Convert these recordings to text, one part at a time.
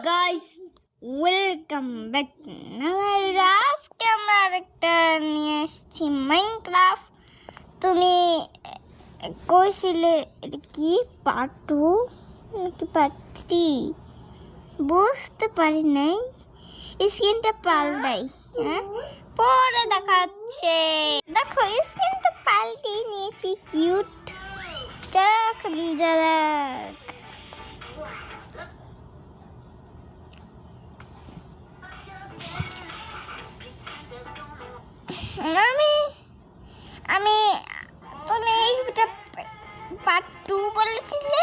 Guys, welcome back. আজকে আমরা আরেকটা নিয়ে এসেছি মাইনক্রাফট। তুমি কইছিলে এটা কি পার্ট 2 নাকি পার্ট 3 বুঝতে পারি নাই। স্ক্রিনটা পাল্টাই, হ্যাঁ পরে দেখাচ্ছে। দেখো স্ক্রিনটা পাল্টিয়ে নিয়েছি, কিউট। যাক যাক, আমি আমি তুমি এটা পার্ট 2 বলেছিলে।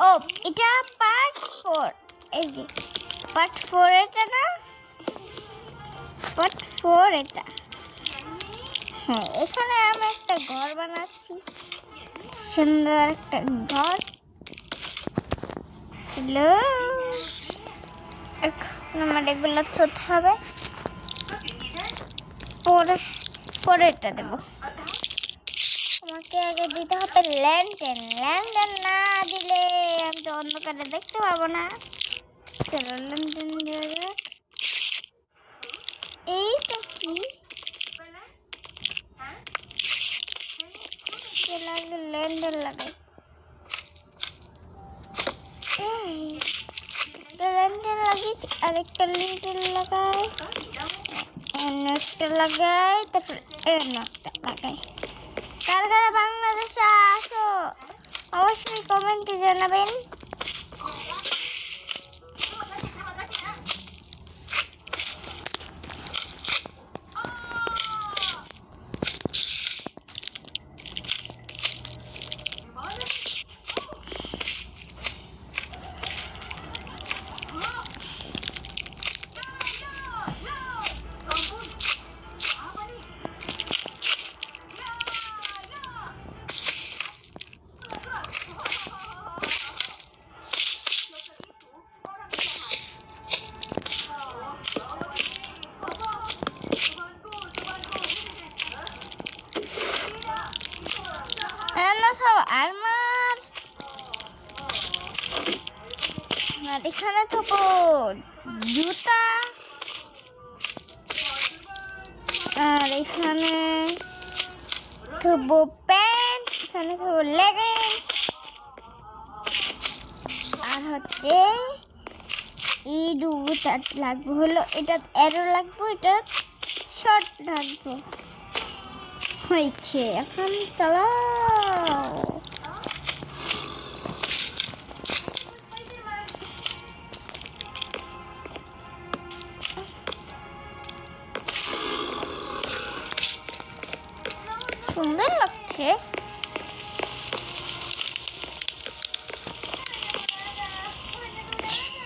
ও এটা পার্ট 4। এই যে পার্ট 4 এটা না, পার্ট 4 এটা। হ্যাঁ, এখানে আমি একটা ঘর বানাচ্ছি, সুন্দর একটা ঘর। চলো এখন আমার এগুলো থতে হবে, পরে পরে এটা দেবো। আমাকে আগে দিতে হবে ল্যান্টার্ন। ল্যান্টার্ন না দিলে আমি তো অন্ধকারে দেখতে পাবো না। চলো ল্যান্টার্ন দেওয়া যাক। এইটা কি লাগে? ল্যান্টার্ন লাগাই, ল্যান্টার্ন লাগিয়েছি। আরেকটা ল্যান্টার্ন লাগাই, একটা লাগাই, তারপর একটা লাগাই। কারা কারা বাংলাদেশে আসো অবশ্যই কমেন্টে জানাবেন। আর এখানে থবো জুতা, আর এখানে থবো প্যান্ট, এখানে থবো লেগিংস, আর হচ্ছে এই দুটা লাগবে। হলো এটা এরো লাগবে, এটা শর্ট লাগবে। হয়েছে, এখন চলো। সুন্দর লাগছে,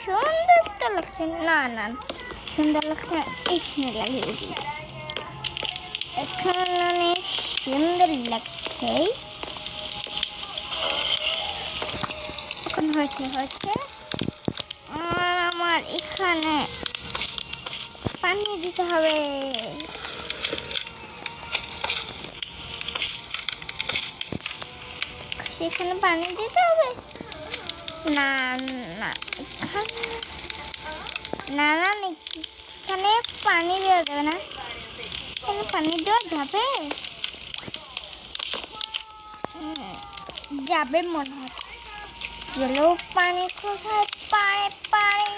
সুন্দর তো লাগছে না, না সুন্দর লাগছে না। এখানে লাগিয়ে দিই, এখানে সুন্দর লাগছে। এখন হয়েছে হয়েছে। আমার এখানে পানি দিতে হবে। সেখানে পানি দিতে হবে না, না এখানে না, না এখানে পানি দেওয়া যাবে না। এখানে পানি দেওয়া যাবে, যাবে মনে হয়। চলো পানি কোথায় পায়? পানি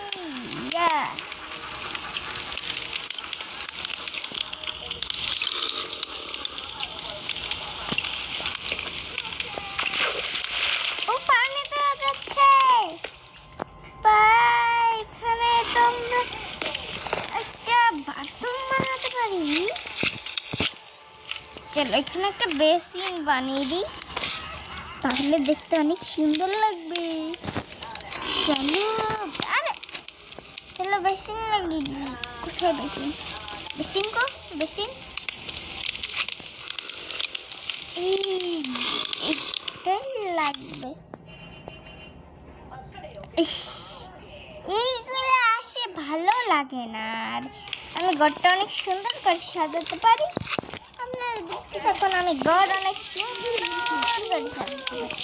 ও পানি দেওয়া যাচ্ছে। এখানে তোমরা একটা বাথরুম বানাতে পারি। চলো এখানে একটা বেসিন বানিয়ে দিই, তাহলে দেখতে অনেক সুন্দর লাগবে। চলো আরে চলো বেসিন লাগিয়ে দিই। কোথায় বেসিন? বেসিন কো বেসিন? এইটাই লাগবে। এইগুলো আসে ভালো লাগে না, আর আমি ঘরটা অনেক সুন্দর করে সাজাতে পারি। আপনারা দেখতে থাকুন, আমি ঘর অনেক সুন্দর করে সাজাতে পারি।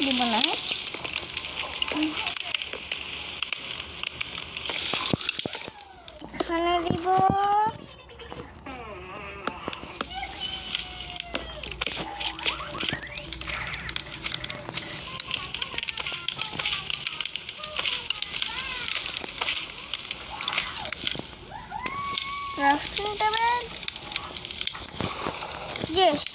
দিব না, এখানে দিব। ক্রাফটিং টেবিল গেস্ট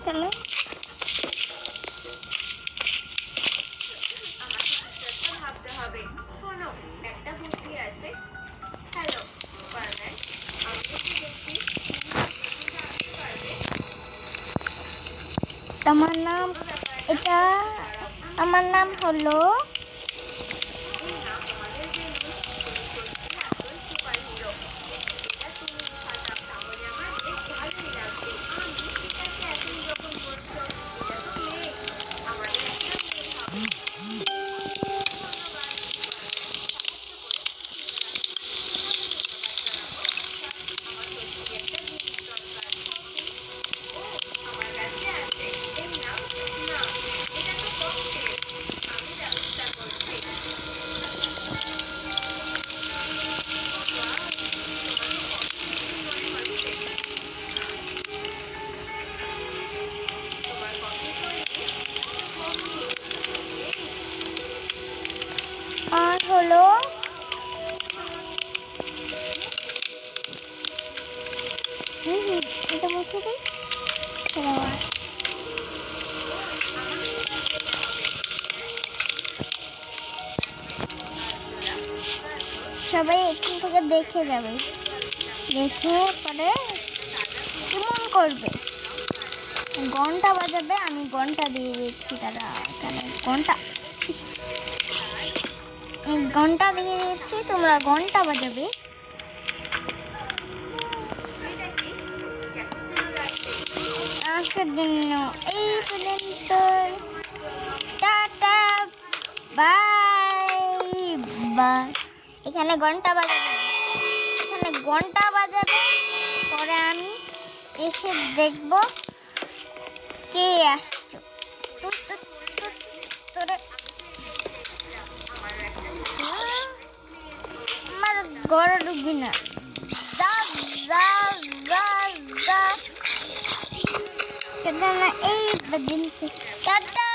চলো। আমার নাম এটা, আমার নাম হলো আর হলো এটা মুছে দিই। সবাই এখান থেকে দেখে যাবে, দেখে পরে কেমন করবে, ঘন্টা বাজাবে। আমি ঘন্টা দিয়ে দিচ্ছি, দাদা এখানে ঘন্টা, আমি ঘন্টা দিয়ে দিচ্ছি, তোমরা ঘন্টা বাজাবে। আজকের জন্য এই পর্যন্ত, টাটা বাই বাই। এখানে ঘন্টা বাজাবে, এখানে ঘন্টা বাজাবে, পরে আমি এসে দেখবো কে আসছো। তোরে আমার ঘরে ঢুকবি না, যা যা যা যা। এই দিন টাটা।